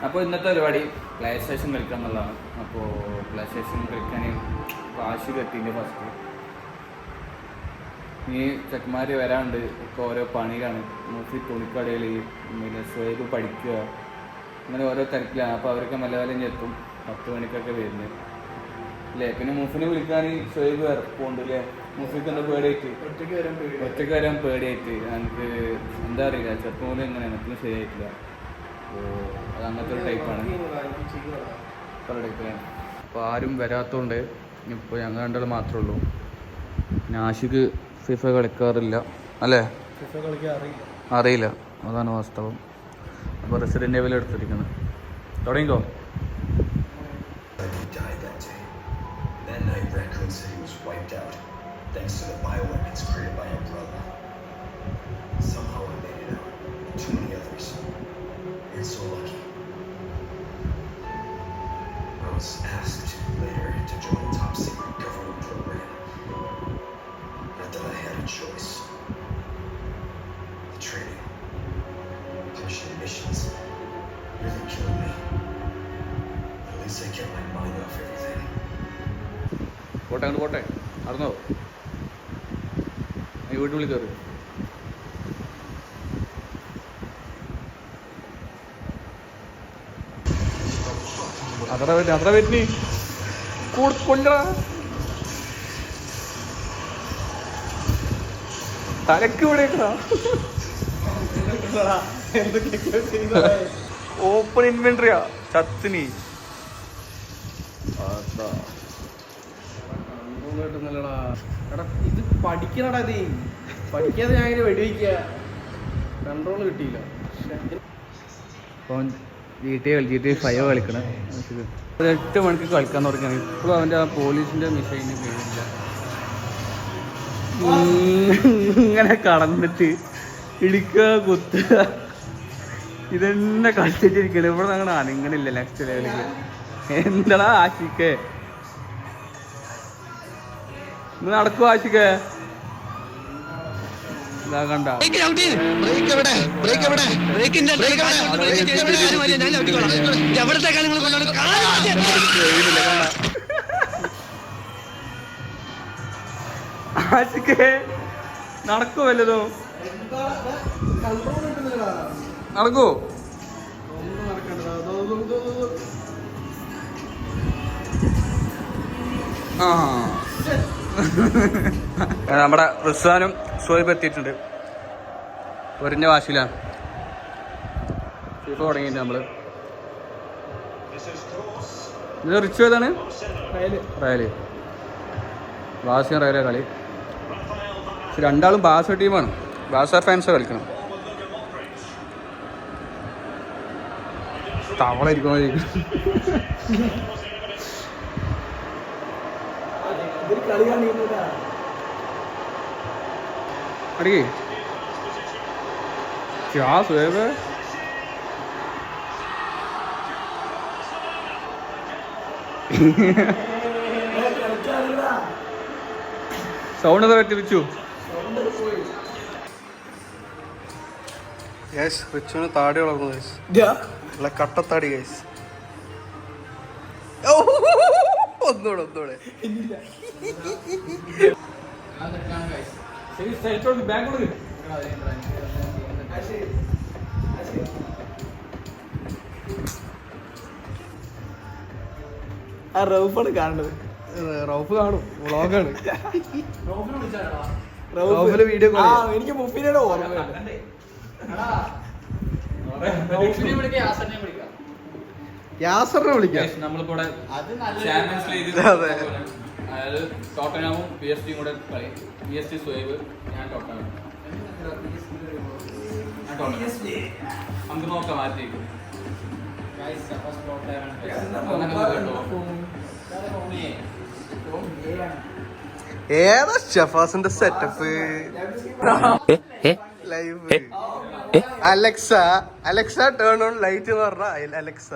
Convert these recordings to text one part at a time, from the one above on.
അപ്പോൾ ഇന്നത്തെ പരിപാടി പ്ലേ സ്റ്റേഷൻ കളിക്കുക എന്നുള്ളതാണ്. അപ്പോൾ പ്ലേ സ്റ്റേഷൻ കളിക്കാൻ വാശി കെട്ടിൻ്റെ ഫസ്റ്റ് ഈ ചെക്കന്മാർ വരാണ്ട് ഒക്കെ ഓരോ പണിയിലാണ്. മൂഫി തുണിക്കടയിൽ പിന്നെ സ്വൈബ് പഠിക്കുക അങ്ങനെ ഓരോ തിരക്കിലാണ്. അപ്പോൾ അവരൊക്കെ മെല്ലെ എത്തും 10 മണിക്കൊക്കെ വരുന്നത് അല്ലേ. പിന്നെ മൂഫിനെ വിളിക്കാൻ സ്വൈബ് ഇറപ്പുണ്ട് അല്ലേ. മൂഫിക്ക് എന്താ പേടിയായിട്ട് ഒറ്റയ്ക്ക് വരാൻ പേടിയായിട്ട് എനിക്ക് എന്താ അറിയില്ല. ചെറുപ്പം പോലെ എങ്ങനെയാണ് എപ്പോഴും ശരിയായിട്ടില്ല. അപ്പോൾ അത് അങ്ങനത്തെ ഒരു ടൈപ്പാണ് പല ടൈപ്പിലാണ്. അപ്പോൾ ആരും വരാത്തതുകൊണ്ട് ഇപ്പോൾ ഞങ്ങൾ രണ്ടാൾ മാത്രമേ ഉള്ളൂ. പിന്നെ ആഷിക്ക് ഫിഫ കളിക്കാറില്ല അല്ലേ. ഫിഫ കളിക്കാൻ അറിയില്ല, അതാണ് വാസ്തവം. അപ്പോൾ റെസിഡൻ്റ് ലെവൽ എടുത്തിരിക്കുന്നത്. തുടങ്ങിക്കോ. That night, Raccoon City was wiped out, thanks to the bioweapons created by Umbrella. Somehow I made it out, and too many others. And so lucky. I was asked later to join a top secret government program. Not that I had a choice. The training, pushing missions, really killed me. At least I kept my mind off everything. പോട്ടെ അങ്ങോട്ട് പോട്ടെ. അറിഞ്ഞോ ഈ വീട്ടുള്ളിൽ കയറി. അത്ര പറ്റി കൊല്ലടാ തലക്ക് ഇവിടെ ഓപ്പൺ ഇൻവെന്ററിയാ ചത്തിനി. ഇത് പഠിക്കണടാ. ഇത് പഠിക്കാതെ ഞാൻ ഇങ്ങനെ വെടിവെക്കുക. കൺട്രോൾ കിട്ടിയില്ല. അപ്പോൾ GTA 5 കളിക്കണം. 8 മണിക്ക് കളിക്കാൻ തുടങ്ങിയാണ്. ഇപ്പോഴും അവൻ്റെ ആ പോലീസിൻ്റെ മിസൈലിന് വീഴില്ല. ഇങ്ങനെ കടന്നിട്ട് ഇടിക്കുക കുത്തുക ഇതെന്നെ കളിച്ചിട്ടിരിക്കല്. ഇവിടെ ഞങ്ങൾ അനങ്ങണില്ല നെക്സ്റ്റ് ലെവലിൽ. എന്താടാ ആശിക്കേ നടക്കും ആശിക്കേ. ഇതാ കണ്ട ആശിക്കേ നടക്കോ വല്ലതും നടക്കോ. ആ നമ്മുടെ റിസ്വാനും സോയിബ് എത്തിയിട്ടുണ്ട്. ഒരിഞ്ഞ വാശിയിലാണ് ഫിഫ തുടങ്ങിയിട്ട് നമ്മള്. ഇത് റിച്ചു ഏതാണ്? റയല്. ബാസിയും റയലെ കളി. പക്ഷെ രണ്ടാളും ബാസ ടീമാണ്. ബാസ ഫാൻസ് കളിക്കണം. തവള ഇരിക്കണോ അടിക്കേ. क्या सोएब है സൗണ്ട് എന്താ പറ്റി റിച്ചു? റിച്ചുവിന് താടി വളർന്നു ഗൈസ്. അല്ല കട്ടത്താടി ഗൈസ്. ഒന്നൂടെ ആ റൗഫാണ് കാണുന്നത്. റൗഫ് കാണും. വ്ളോഗാണ്. റൗഫിന്റെ വീഡിയോ എനിക്ക് മുഫിനെ ഓർമ്മയുണ്ട്. യാസറിനെ വിളിക്കാം. നമ്മളിപ്പോ ചാമ്പ്യൻസ് ലീഗ് അതായത് ടോട്ടനാമും PSG കൂടെ കളി. PSG സോയിബ്, ഞാൻ ടോട്ടനാം. നമുക്ക് നോക്കാം ആദ്യത്തേക്ക്. ഏതാ ഷഫാസിന്റെ setup live. Alexa turn on light എന്ന് പറഞ്ഞ Alexa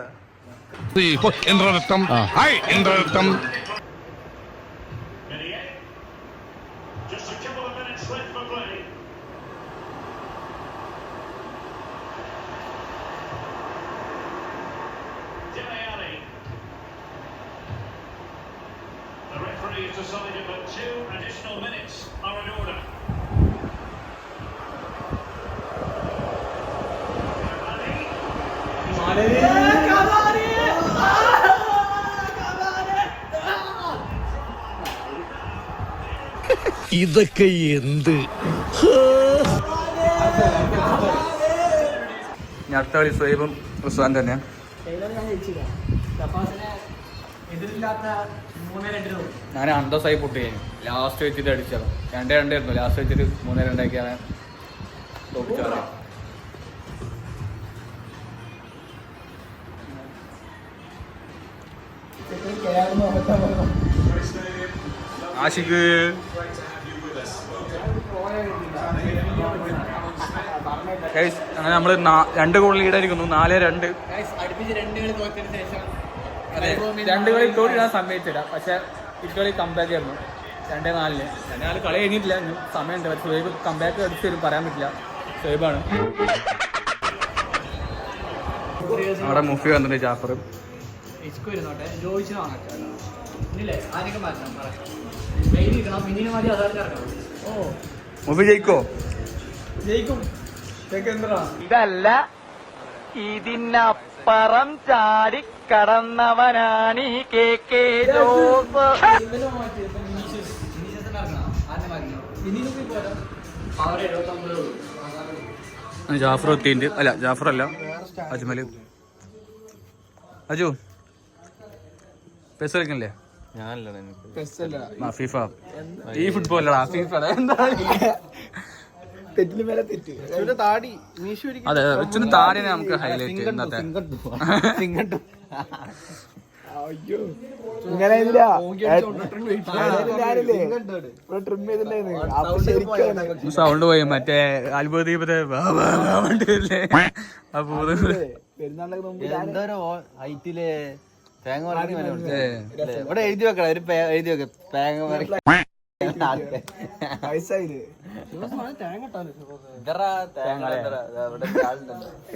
Indraratnam decided that 2 additional minutes are in order. ഇതൊക്കെ എന്ത്? ഇനി അടുത്ത കളി സ്വൈബും റിസ്വാൻ തന്നെയാണ്. ഞാൻ അന്തസ്സായി പൊട്ടി കഴിഞ്ഞു. ലാസ്റ്റ് വെച്ചിട്ട് അടിച്ചതാണ്. 2-2 ആയിരുന്നു. ലാസ്റ്റ് വെച്ചിട്ട് 3-2 ആക്കിയാണ് തോപ്പിച്ചത്. ആഷിഖ് അങ്ങനെ നമ്മൾ 2 ഗോൾ ലീഡായിരിക്കുന്നു. 4-2. അതെ, 2 കളി തോടി ഞാൻ സമ്മതിച്ചില്ല. പക്ഷെ ഇക്കളി കംബാക്ക് ആയിരുന്നു. 2-4. 2-4 കളി കഴിഞ്ഞിട്ടില്ല. സമയമുണ്ട്. പക്ഷെ സുഹൈബ് കംബാക്ക് അടിച്ച് തരും, പറയാൻ പറ്റില്ല. സുഹൈബാണ്. അവിടെ മുഫി വന്നിട്ട് ജാഫർ മുഫി ജയിക്കോ? ഇതല്ല, ഇതിനപ്പുറം ചാടി കടന്നവനാണ് ഈ KK ജോസ്. ജാഫർ എത്തിയിട്ട് അല്ല, ജാഫർ അല്ല, അജ്മല്. അജു പെസ് കളിക്കണില്ലേ? ഫിഫ. ഈ ഫുട്ബോൾ അല്ലടാ, ഫിഫ. അതെ, വെച്ചിന് താടിനെ നമുക്ക് ഹൈലൈറ്റ്. ഇന്നത്തെ സൗണ്ട് പോയി. മറ്റേ അത്ഭുത ദീപത്തെ എന്തോരോ ഹൈറ്റില് തേങ്ങ ഇവിടെ എഴുതി വെക്കണം. ഒരു എഴുതി വെക്ക തേങ്ങ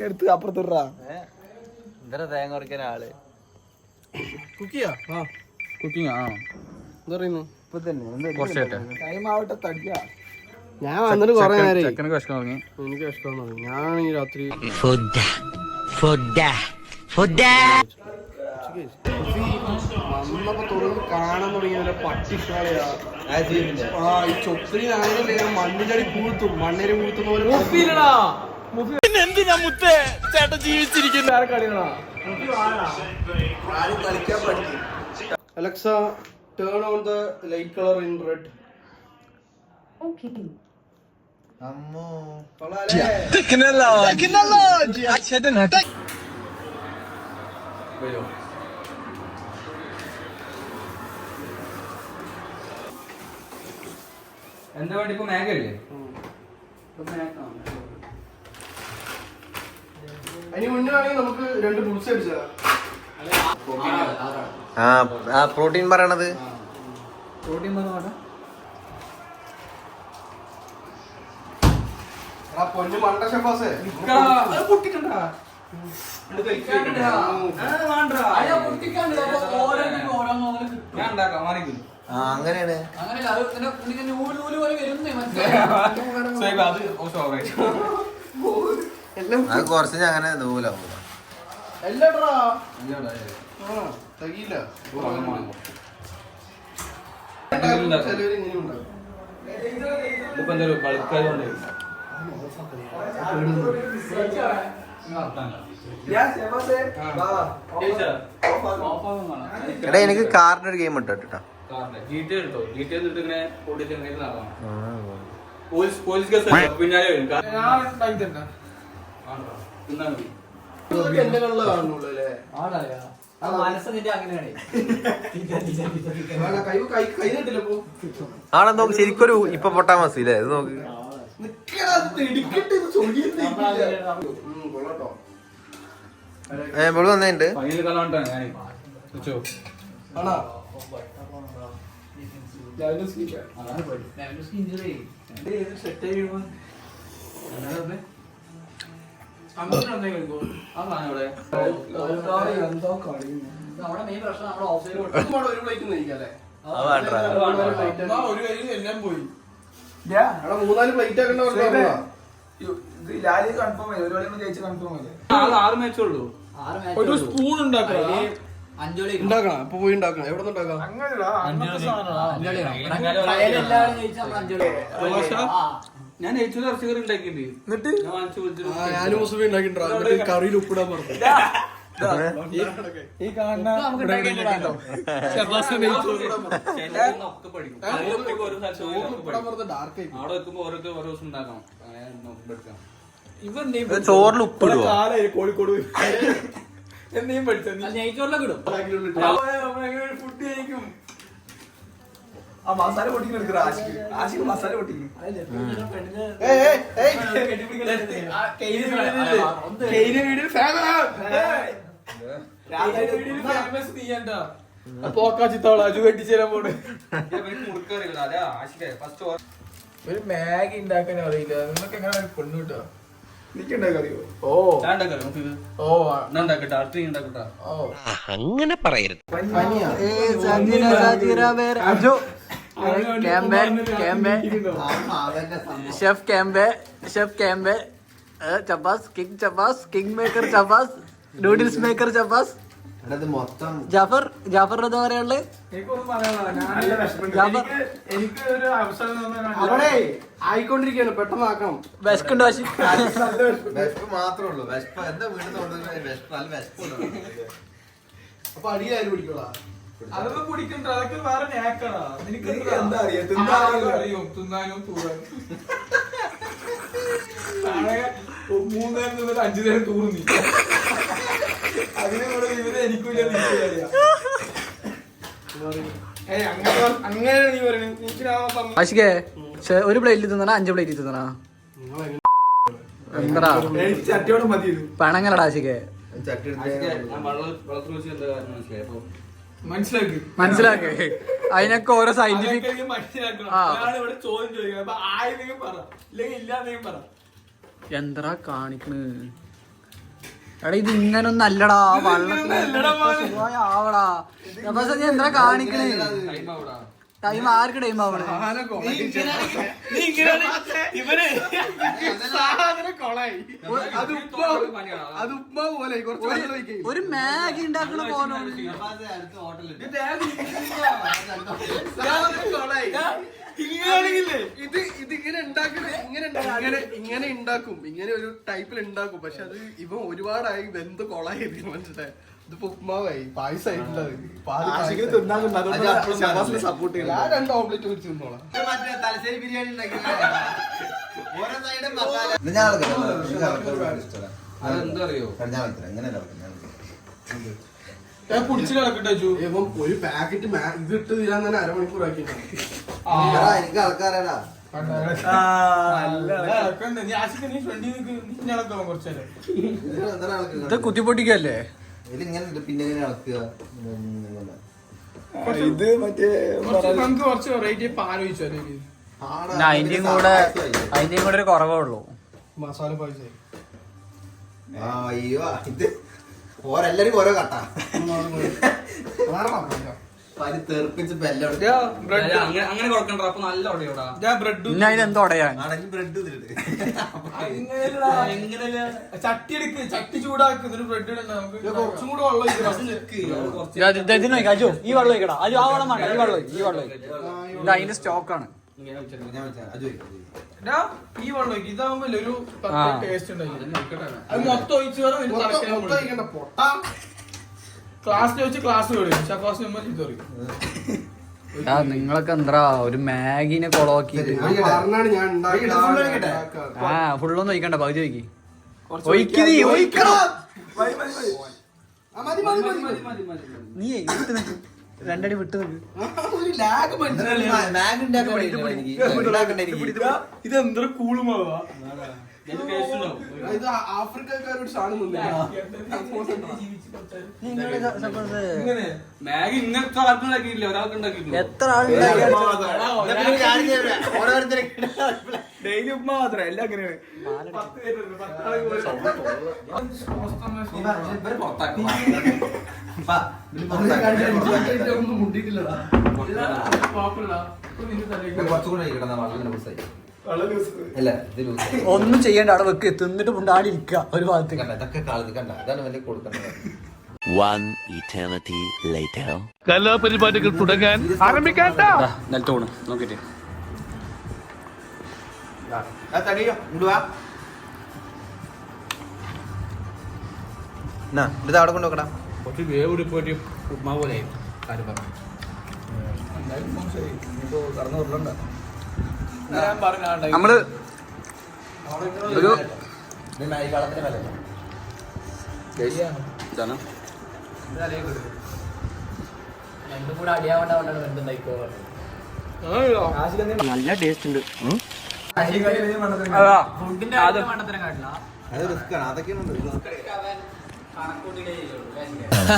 എടുത്ത് അപ്പുറത്തിടാ. ഇതര തേങ്ങ ഉറക്കാൻ ആള് കുക്കിയാ കുക്കിംഗ്. ആ എന്താ പറയുന്നു? ഇപ്പൊ തന്നെ കുറച്ചായിട്ട് ടൈം ആവട്ടെ തടിക്ക. ഞാൻ വന്നിട്ട് കൊറേ നേരം ചെക്കനൊക്കെ വിഷമം തുടങ്ങി. എനിക്ക് ഇഷ്ടമാണ്. ഞാൻ ഈ രാത്രി വന്നപ്പോ തുറന്ന് കാണാൻ തുടങ്ങിയ പട്ടിഷ്ടാളിയാ. ഈ ചൊത്തിരി മണ്ണിലടി പൂഴ്ത്തും, മണ്ണേരി പൂഴ്ത്തുന്ന പോലെ. എന്തിനാ മുത്തേ ചേട്ടൻ ജീവിച്ചിരിക്കുന്ന? Alexa, turn on the light colour in red. എന്താ വേണ്ടി ഇപ്പൊ മേഘല്ലേ? അതിന് മുന്നാണെങ്കിൽ നമുക്ക് 2 ബുൾസ് അടിച്ചാ. പ്രോട്ടീൻ പറയണത്. പ്രോട്ടീൻ പൊന്നു മണ്ട ഷെഫാസേ അങ്ങനെയാണ്. അത് കുറച്ച് അങ്ങനെ നൂലാ എല്ലാടാ തകില്ല. ചിലവര് ഇങ്ങനെ ഉണ്ടാവും. ഇതിപ്പോ എന്താ കളിക്കാരുണ്ട്. എടാ എനിക്ക് കാറിന്റെ ഒരു ഗെയിം ഇട്ടോ കേട്ടോ. എന്റെ കണ്ണില് കാണുന്നുള്ളൂ അല്ലേ? കൈ കെട്ടില്ലപ്പോ ആണോ നോക്ക്, ശരിക്കൊരു ഇപ്പൊ പൊട്ടാ മസില്ലേ ഇത് നോക്ക്. വെളു വന്നിട്ടുണ്ട്. ഒരു പ്ലേറ്റ് നയിക്കല്ലേ? ഒരു കയ്യിൽ എല്ലാം പോയി. എടാ 3-4 പ്ലേറ്റ് ആക്കണ്ട പറഞ്ഞാ ആറ് മാച്ചുള്ളൂ. ഒരു സ്പൂൺ ഉണ്ടാക്കണം. അപ്പൊ പോയി ഉണ്ടാക്കണം. എവിടെ നിന്ന് ഉണ്ടാക്കാം? ഞാൻ നെയ്ച്ചോറ് ഇറച്ചിക്കറി ഉണ്ടാക്കിയിട്ടുണ്ട്. എന്നിട്ട് ഞാൻ വാങ്ങിച്ചു കൊടുത്തിട്ട് ഞാനും മുസ്ലിം ഉണ്ടാക്കിട്ടുണ്ട്. കറിയിൽ ഉപ്പിടാൻ പറഞ്ഞു. ഈ കാണുന്ന ഒക്കെ പഠിക്കും. ഓരോ സ്ഥലത്ത് ഡാർക്ക് അവിടെ വെക്കുമ്പോ ഓരോരുത്തർ ഓരോ ദിവസം ഉണ്ടാക്കണം. അങ്ങനെ നോക്കിയെടുക്കാം. ചോറിൽ ഉപ്പിടുവോ? കോഴിക്കോട് എന്തെങ്കിലും പഠിച്ചു നെയ്ച്ചോറിലൊക്കെ ഇടും. ഫുഡ് കഴിക്കും. ആ മസാല പൊട്ടിക്കുന്ന ആശിക്ക് മസാല പൊട്ടിക്കും. ഒരു മാഗി ഉണ്ടാക്കാൻ അറിയില്ല. നിങ്ങൾക്ക് എങ്ങനെ പെണ്ണ് കിട്ടുക? എനിക്ക് ഉണ്ടാക്കറിയോ? അങ്ങനെ പറയരുത്. ഷെഫ് ക്യാമ്പെ Chappas king maker Chappas noodles maker Chappas Jafar എന്താ പറയാനുള്ളത്? എനിക്ക് ഒരു അവസരം അവിടെ ആയിക്കൊണ്ടിരിക്കുകയാണ്. പെട്ടെന്ന് ആക്കണം. വിശക്കുണ്ടോ ആശി? മാത്രമേ ഉള്ളൂ എന്താ വീട്ടിൽ അപ്പൊ അടിയിലായാലും പിടിക്കോളാ. അതൊക്കെ കുടിക്കണ്ട, അതൊക്കെ വേറെ നേക്കടാ. നിനക്ക് എന്താ അറിയാ? അറിയും തിന്നാനും തൂറാനും. 3 നേരം തിന്നിട്ട് 5 നേരം തൂർന്നി. അതിനെ കൂടെ വിവരം എനിക്കില്ല. അങ്ങനെ നീ പറയുന്നത് ആശിക്കേ ഒരു പ്ലേറ്റിൽ തിന്നണ 5 പ്ലേറ്റിൽ തിന്നണ എന്താ ചട്ടിയോടെ മതി. പണങ്ങലടാ ആശിക്കേ. വെള്ളത്തിൽ വെച്ച് എന്താ കാരണം മനസ്സിലായി. അപ്പൊ മനസ്സിലാക്കി അതിനൊക്കെ ഓരോ സയന്റിഫിക് മനസ്സിലാക്കണം. ഇവിടെ ചോദ്യം ചോദിക്കണം. അപ്പൊ ആയില്ലെങ്കിൽ പറ, ഇല്ലെങ്കിൽ ഇല്ലാന്നെങ്കിൽ പറ. എന്താ കാണിക്കണ്? എടാ ഇത് ഇങ്ങനൊന്നും അല്ലടാ. ആവടാ നീ എന്താ കാണിക്കണ്? ടൈം ആർക്ക് ടൈം ആവണേ? ഒരു മാഗി ഉണ്ടാക്കണ പോലെ ഇങ്ങനെ ഉണ്ടാക്കും. ഇങ്ങനെ ഒരു ടൈപ്പിൽ ഉണ്ടാക്കും. പക്ഷെ അത് ഇവൻ ഒരുപാടായി വെന്ത് കൊളായി. മനസ്സിലായി? ഇതിപ്പോ ഉപ്മാവായി, പായസമായിട്ടുള്ളത്. സപ്പോർട്ട് ചെയ്യില്ല. ആ 2 ഓംലെറ്റ് കുറിച്ച് തിന്നോളാം. തലശ്ശേരി ബിരിയാണി അതെന്താ അറിയോ? ഞാൻ കുടിച്ചു കിടക്കട്ടെ. ഇവൻ ഒരു പാക്കറ്റ് ഇത് ഇട്ട് തീരാൻ തന്നെ അരമണിക്കൂർ ആക്കി. എനിക്ക് ആൾക്കാരാടാ. ഇത് കുത്തിപ്പൊട്ടിക്കല്ലേ? ഇതിങ്ങനെ പിന്നെ ഇത് മറ്റേ നമുക്ക് കുറച്ച് വെറൈറ്റി ആലോചിച്ചു. അതിന്റെയും കൂടെ ഒരു കുറവേ ഉള്ളൂ. മസാല പായസം. അയ്യോ ഇത് ഓരെല്ലാരും ഓരോ കട്ടാ തെറിപ്പിച്ച് അങ്ങനെ കൊടുക്കണ്ട. അപ്പൊ നല്ല ഉടയോടാ. പിന്നെ അതിനെന്തോ ഉടയാൻ ബ്രെഡ് ചട്ടി എടുക്ക്, ചട്ടി ചൂടാക്ക്, എന്നിട്ട് ബ്രെഡ് ഇടണ്ട. നമുക്ക് കുറച്ചും കൂടെ വെള്ളം അജു ഈ വെള്ളം ഒഴിക്കടാ. അജു ആ വെള്ളം വേണ്ട, ഈ വെള്ളം ഇത് അതിന്റെ സ്റ്റോക്കാണ്. ഈ വെള്ളം ഒഴിക്കും. ഇതാവുമ്പോ ഒരു ടേസ്റ്റ് ഉണ്ടായി. അത് മൊത്തം ഒഴിച്ച് പൊട്ടാ ക്ലാസ്സിൽ വെച്ച് ക്ലാസ് കളിക്കും. ഷഫാസ് നമ്മൾ ചീത്ത പറയും. നിങ്ങളൊക്കെ എന്താ ഒരു മാഗിനെ കൊളവാക്കിട്ട് ഫുള്ളൊന്നും ഒഴിക്കണ്ട, പകുതി ഒഴിക്കി നീ വിട്ട് നിക്ക്, 2 അടി വിട്ട് നിക്ക്. ഇതെന്തൊരു കൂളുമാവാ. ഇത് ആഫ്രിക്കക്കാരോട് സാധനം മാഗി ഇങ്ങനത്തെ ആർക്കും ഉണ്ടാക്കിയില്ല, ഒരാൾക്ക് ഉണ്ടാക്കിയില്ല. എത്ര ആളുണ്ടാക്കി ഡെയിലി ഉമ്മ മാത്രം എല്ലാം അങ്ങനെയാണ്. മുണ്ടിട്ടില്ലടാ. കുറച്ചുകൂടെ കഴിക്കണം വളരെ ലൂസായി അല്ല ഇത് ലൂസായി ഒന്നും ചെയ്യണ്ട, അവിടെ വെക്ക്, തിന്നിട്ട് മുണ്ടാടി ഇരിക്കുക ഒരു ഭാഗത്ത്. കണ്ട ഇതൊക്കെ കാലത്ത് കണ്ട ഇതാണ് വലിയ കൊടുക്കേണ്ടത്. One eternity later. കലാപരിപാടികൾ തുടങ്ങാൻ ആരംഭിക്കാൻ നിലത്ത് പോണു നോക്കിട്ട് തടിയോ ഇടുവാ ഇത് അവിടെ കൊണ്ട് വെക്കടാ. കുറച്ച് വേവ് പോയിട്ട് ഉപ്മാ പോലെ കാര്യം പറഞ്ഞു നമ്മള് ഒരു വെള്ളത്തിന്റെ വില ഇതാണ് നല്ല ടേസ്റ്റ് ഉണ്ട്. അത് റിസ്ക് ആണ്. അതൊക്കെയാണ്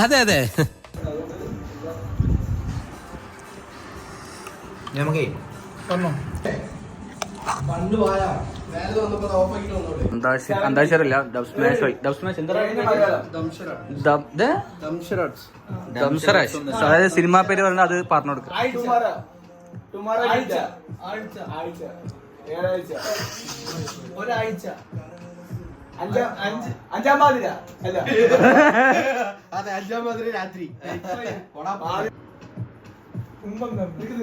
അതെ അതെ നമുക്കേ പണ്ട് പോയാ വേറെ വന്നപ്പോ ഓഫാക്കിട്ട് വന്നോടെ. അന്താക്ഷരല്ല ഡബ് സ്മാഷ് ഡബ് സ്മാഷ് എന്താ ദംഷറാഷ് അതായത് സിനിമ പേര് പറഞ്ഞാൽ അത് പറഞ്ഞു കൊടുക്കുക. ഒരാഴ്ച 5-ാം പാതിര അല്ല അതെ 5-ാം പാതിര രാത്രി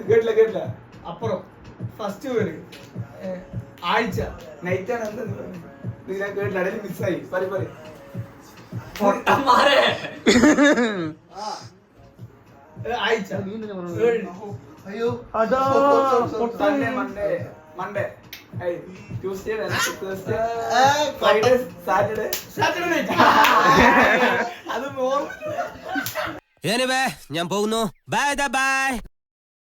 കേട്ടില്ല അപ്പുറം ഫസ്റ്റ് പേര് ആഴ്ച നൈറ്റാണ് എന്താ കേട്ടില്ല ഇടയിൽ മിസ്സായി ആഴ്ച അയ്യോ Monday Tuesday Thursday Friday Saturday night അത് ഞാൻ പോകുന്നു ബൈ ബൈ.